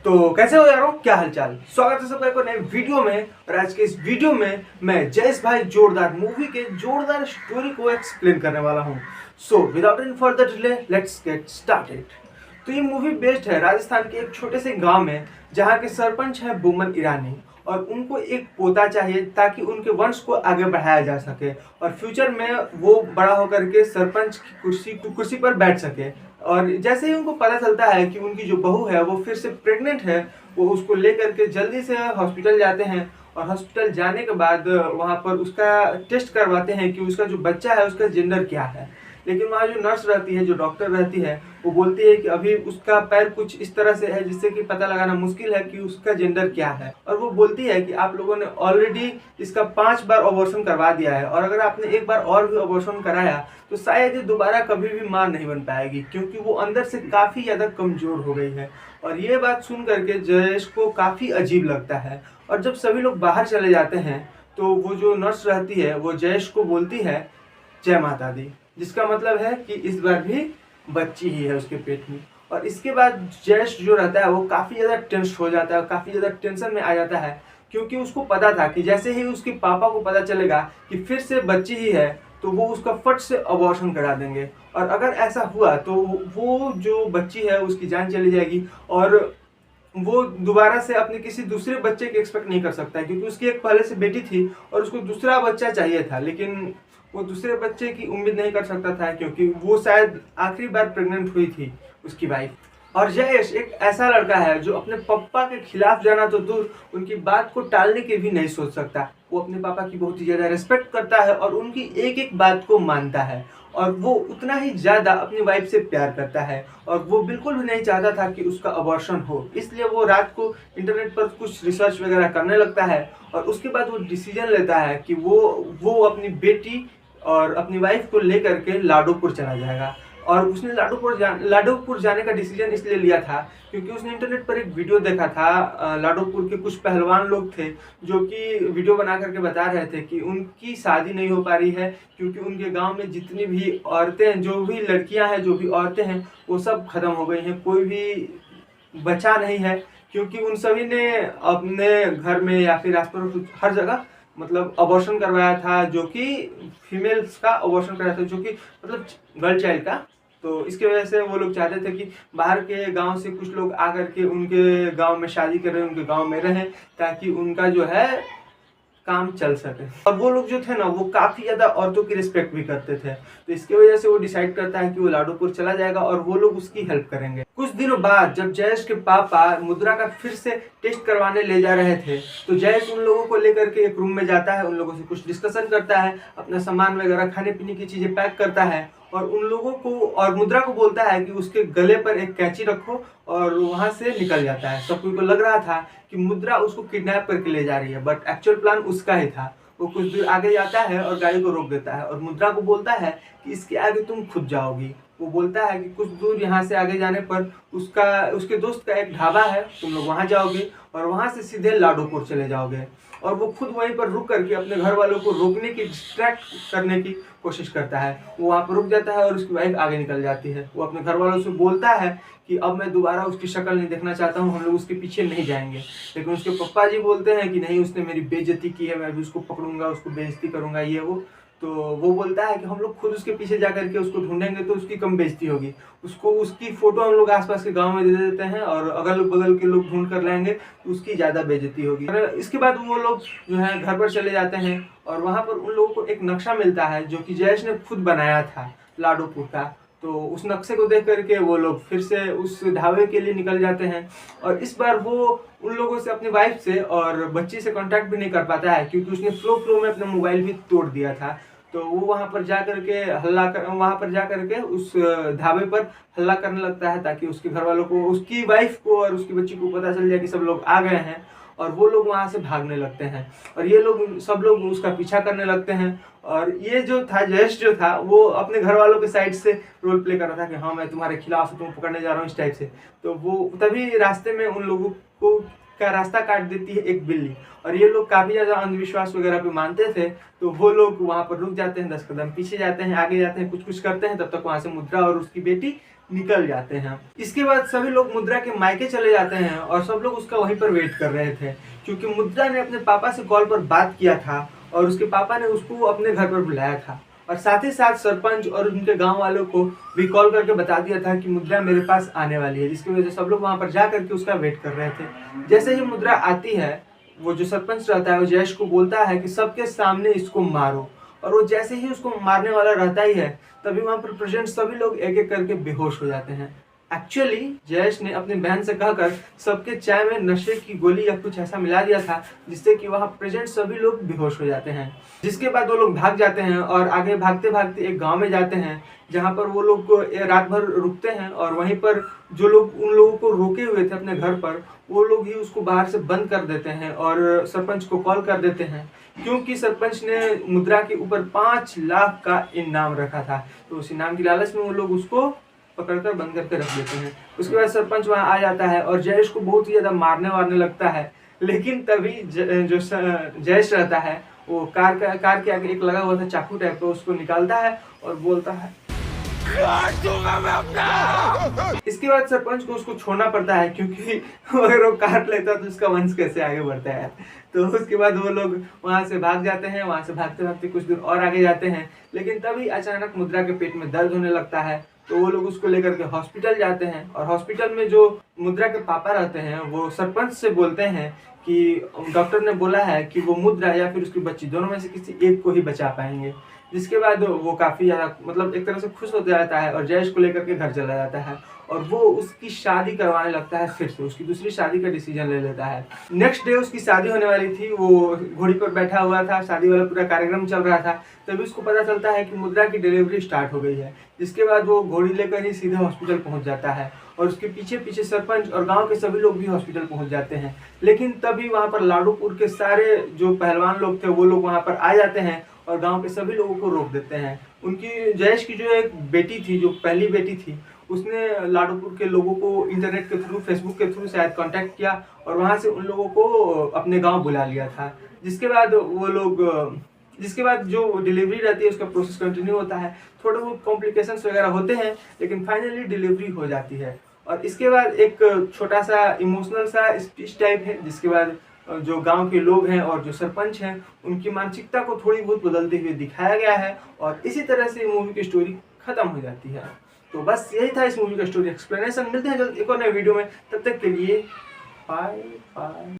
तो कैसे हो यारों, क्या हालचाल। स्वागत है सबका एक और नए वीडियो में। और आज के इस वीडियो में मैं जयेश भाई जोरदार मूवी के जोरदार स्टोरी को एक्सप्लेन करने वाला हूं। So without any further delay let's get started. तो ये मूवी बेस्ड है राजस्थान के एक छोटे से गांव में, जहां के सरपंच है बोमन ईरानी। और उनको एक पोता चाहिए ताकि उनके वंश को आगे बढ़ाया जा सके और फ्यूचर में वो बड़ा होकर के सरपंच की कुर्सी पर बैठ सके। और जैसे ही उनको पता चलता है कि उनकी जो बहू है वो फिर से प्रेग्नेंट है, वो उसको लेकर के जल्दी से हॉस्पिटल जाते हैं। और हॉस्पिटल जाने के बाद वहाँ पर उसका टेस्ट करवाते हैं कि उसका जो बच्चा है उसका जेंडर क्या है। लेकिन वहाँ जो नर्स रहती है, जो डॉक्टर रहती है, वो बोलती है कि अभी उसका पैर कुछ इस तरह से है जिससे कि पता लगाना मुश्किल है कि उसका जेंडर क्या है। और वो बोलती है कि आप लोगों ने ऑलरेडी इसका 5 बार अबॉर्शन करवा दिया है, और अगर आपने एक बार और भी अबॉर्शन कराया तो शायद ये दोबारा कभी भी मां नहीं बन पाएगी, क्योंकि वो अंदर से काफी ज्यादा कमजोर हो गई है। और ये बात सुन करके जयेश को काफी अजीब लगता है। और जब सभी लोग बाहर चले जाते हैं तो वो जो नर्स रहती है वो जयेश को बोलती है जय माता दी, जिसका मतलब है कि इस बार भी बच्ची ही है उसके पेट में। और इसके बाद जयेश जो रहता है वो काफी ज्यादा टेंस हो जाता है, काफी ज्यादा टेंशन में आ जाता है, क्योंकि उसको पता था कि जैसे ही उसके पापा को पता चलेगा कि फिर से बच्ची ही है तो वो उसका फट से अबॉर्शन करा देंगे। और अगर ऐसा हुआ तो वो जो बच्ची है उसकी जान चली जाएगी, और वो दोबारा से अपने किसी दूसरे बच्चे की एक्सपेक्ट नहीं कर सकता है, क्योंकि उसकी एक पहले से बेटी थी और उसको दूसरा बच्चा चाहिए था। लेकिन वो दूसरे बच्चे की उम्मीद नहीं कर सकता था, क्योंकि वो शायद आखिरी बार प्रेग्नेंट हुई थी उसकी वाइफ। और जयेश एक ऐसा लड़का है जो अपने पापा के खिलाफ जाना तो दूर, उनकी बात को टालने की भी नहीं सोच सकता। वो अपने पापा की बहुत ही ज्यादा रिस्पेक्ट करता है और उनकी एक एक बात को मानता है। और वो उतना ही ज्यादा अपनी वाइफ से प्यार करता है, और वो बिल्कुल भी नहीं चाहता था कि उसका अबॉर्शन हो। इसलिए वो रात को इंटरनेट पर कुछ रिसर्च वगैरह करने लगता है, और उसके बाद वो डिसीजन लेता है कि वो अपनी बेटी और अपनी वाइफ को लेकर के लाडोपुर चला जाएगा। और उसने लाडोपुर जाने का डिसीजन इसलिए लिया था क्योंकि उसने इंटरनेट पर एक वीडियो देखा था। लाडोपुर के कुछ पहलवान लोग थे जो कि वीडियो बना करके बता रहे थे कि उनकी शादी नहीं हो पा रही है, क्योंकि उनके गांव में जितनी भी औरतें, जो भी लड़कियां हैं, जो भी औरतें हैं, वो सब खत्म हो गई हैं, कोई भी बचा नहीं है। क्योंकि उन सभी ने अपने घर में या फिर आसपास हर जगह मतलब अबॉर्शन करवाया था, जो कि फीमेल्स का अबॉर्शन कराया था, जो कि मतलब गर्ल चाइल्ड का। तो इसके वजह से वो लोग चाहते थे कि बाहर के गांव से कुछ लोग आकर के उनके गांव में शादी करें, उनके गांव में रहें, ताकि उनका जो है काम चल सके। और वो लोग जो थे ना, वो काफी ज्यादा औरतों की रिस्पेक्ट भी करते थे। तो इसकी वजह से वो डिसाइड करता है कि वो लाडोपुर चला जाएगा और वो लोग उसकी हेल्प करेंगे। कुछ दिनों बाद जब जयेश के पापा मुद्रा का फिर से टेस्ट करवाने ले जा रहे थे, तो जयेश उन लोगों को लेकर के एक रूम में जाता है, उन लोगों से कुछ डिस्कशन करता है, अपना सामान वगैरह खाने पीने की चीजें पैक करता है, और उन लोगों को और मुद्रा को बोलता है कि उसके गले पर एक कैंची रखो, और वहां से निकल जाता है। सबको को लग रहा था कि मुद्रा उसको किडनैप करके ले जा रही है, बट एक्चुअल प्लान उसका ही था। वो कुछ दूर आगे जाता है और गाड़ी को रोक देता है, और मुद्रा को बोलता है कि इसके आगे तुम खुद जाओगी। वो बोलता है कि कुछ दूर यहाँ से आगे जाने पर उसके दोस्त का एक ढाबा है, तुम लोग वहां जाओगे और वहां से सीधे लाडोपुर चले जाओगे। और वो खुद वहीं पर रुक करके अपने घर वालों को रोकने की, डिस्ट्रैक्ट करने की कोशिश करता है। वो वहां पर रुक जाता है और उसकी वाइफ आगे निकल जाती है। वो अपने घर वालों से बोलता है कि अब मैं दोबारा उसकी शक्ल नहीं देखना चाहता हूँ, हम लोग उसके पीछे नहीं जाएंगे। लेकिन उसके पप्पा जी बोलते हैं कि नहीं, उसने मेरी बेइज्जती की है, मैं भी उसको पकड़ूंगा, उसको बेइज्जती करूंगा, ये वो। तो वो बोलता है कि हम लोग खुद उसके पीछे जा करके उसको ढूंढेंगे तो उसकी कम बेइज्जती होगी। उसको उसकी फोटो हम लोग आसपास के गांव में दे देते हैं, और अगल बगल के लोग ढूंढ कर लाएंगे तो उसकी ज्यादा बेइज्जती होगी। इसके बाद वो लोग जो है घर पर चले जाते हैं, और वहां पर उन लोगों को एक नक्शा मिलता है जो कि जयेश ने खुद बनाया था लाडोपुर का। तो उस नक्शे को देख करके वो लोग फिर से उस ढाबे के लिए निकल जाते हैं। और इस बार वो उन लोगों से, अपनी वाइफ से और बच्ची से कांटेक्ट भी नहीं कर पाता है, क्योंकि उसने फ्लो में अपना मोबाइल भी तोड़ दिया था। तो वो वहां पर जा करके उस ढाबे पर हल्ला करने लगता है, ताकि उसके घर वालों को, उसकी वाइफ को और उसकी बच्ची को पता चल जाए कि सब लोग आ गए हैं। और वो लोग वहां से भागने लगते हैं, और ये लोग सब लोग उसका पीछा करने लगते हैं। और ये जो था जयेश, जो था वो अपने घर वालों के साइड से रोल प्ले कर रहा था कि हाँ, मैं तुम्हारे खिलाफ तुम पकड़ने जा रहा हूँ, इस टाइप से। तो वो तभी रास्ते में उन लोगों को का रास्ता काट देती है एक बिल्ली, और ये लोग काफी ज्यादा अंधविश्वास वगैरह पे मानते थे। तो वो लोग वहां पर रुक जाते हैं, 10 कदम पीछे जाते हैं, आगे जाते हैं, कुछ कुछ करते हैं। तब तक वहां से मुद्रा और उसकी बेटी निकल जाते हैं। इसके बाद सभी लोग मुद्रा के मायके चले जाते हैं और सब लोग उसका वहीं पर वेट कर रहे थे, क्योंकि मुद्रा ने अपने पापा से कॉल पर बात किया था और उसके पापा ने उसको अपने घर पर बुलाया था, और साथ ही साथ सरपंच और उनके गांव वालों को भी कॉल करके बता दिया था कि मुद्रा मेरे पास आने वाली है, जिसकी वजह से सब लोग वहां पर जा करके उसका वेट कर रहे थे। जैसे ही मुद्रा आती है, वो जो सरपंच रहता है वो जयेश को बोलता है कि सबके सामने इसको मारो, और वो जैसे ही उसको मारने वाला रहता ही है तभी वहां पर प्रेजेंट सभी लोग एक एक करके बेहोश हो जाते हैं। एक्चुअली जयेश ने अपनी बहन से कहकर सबके चाय में नशे की गोली या कुछ ऐसा मिला दिया था, जिससे कि वहां प्रेजेंट सभी लोग बेहोश हो जाते हैं। जिसके बाद वो लोग भाग जाते हैं और आगे भागते भागते एक गांव में जाते हैं, जहां पर वो लोग रात भर रुकते हैं, और वहीं पर जो लोग उन लोगों को रोके हुए थे अपने घर पर, वो लोग ही उसको बाहर से बंद कर देते हैं और सरपंच को कॉल कर देते हैं, क्योंकि सरपंच ने मुद्रा के ऊपर 5 लाख का इनाम रखा था। तो उस इनाम की लालच में वो लोग उसको पकड़कर बंद करके रख देते हैं। उसके बाद सरपंच वहां आ जाता है और जयेश को बहुत ही ज्यादा मारने वारने लगता है, लेकिन तभी जो जयेश रहता है वो कार के आगे एक लगा हुआ था चाकू टाइप का, उसको निकालता है और बोलता है काट दूंगा मैं अपना। इसके बाद सरपंच को उसको छोड़ना पड़ता है, क्योंकि अगर वो काट लेता तो उसका वंश कैसे आगे बढ़ता है। तो उसके बाद वो लोग वहां से भाग जाते हैं, वहां से भागते भागते कुछ दूर और आगे जाते हैं, लेकिन तभी अचानक मुद्रा के पेट में दर्द होने लगता है। तो वो लोग उसको लेकर के हॉस्पिटल जाते हैं, और हॉस्पिटल में जो मुद्रा के पापा रहते हैं वो सरपंच से बोलते हैं कि डॉक्टर ने बोला है कि वो मुद्रा या फिर उसकी बच्ची दोनों में से किसी एक को ही बचा पाएंगे। जिसके बाद वो काफी ज्यादा मतलब एक तरह से खुश हो जाता है और जयेश को लेकर के घर चला जाता है, और वो उसकी शादी करवाने लगता है, फिर से उसकी दूसरी शादी का डिसीजन ले लेता है। नेक्स्ट डे उसकी शादी होने वाली थी, वो घोड़ी पर बैठा हुआ था, शादी वाला पूरा कार्यक्रम चल रहा था, तभी उसको पता चलता है कि मुद्रा की डिलीवरी स्टार्ट हो गई है। जिसके बाद वो घोड़ी लेकर ही सीधे हॉस्पिटल पहुंच जाता है, और उसके पीछे पीछे सरपंच और गांव के सभी लोग भी हॉस्पिटल पहुंच जाते हैं। लेकिन तभी वहां पर लाडूपुर के सारे जो पहलवान लोग थे वो लोग वहां पर आ जाते हैं और गांव के सभी लोगों को रोक देते हैं। उनकी जयेश की जो एक बेटी थी, जो पहली बेटी थी, उसने लाडूपुर के लोगों को इंटरनेट के थ्रू, फेसबुक के थ्रू शायद कांटेक्ट किया और वहां से उन लोगों को अपने गांव बुला लिया था। जिसके बाद जो डिलीवरी रहती है उसका प्रोसेस कंटिन्यू होता है। थोड़े बहुत कॉम्प्लिकेशंस वगैरह होते हैं, लेकिन फाइनली डिलीवरी हो जाती है। और इसके बाद एक छोटा सा इमोशनल सा स्पीच टाइप है, जिसके बाद जो गांव के लोग हैं और जो सरपंच हैं उनकी मानसिकता को थोड़ी बहुत बदलते हुए दिखाया गया है, और इसी तरह से मूवी की स्टोरी खत्म हो जाती है। तो बस यही था इस मूवी का स्टोरी एक्सप्लेनेशन। मिलते हैं जल्द एक और नए वीडियो में, तब तक के लिए बाय बाय।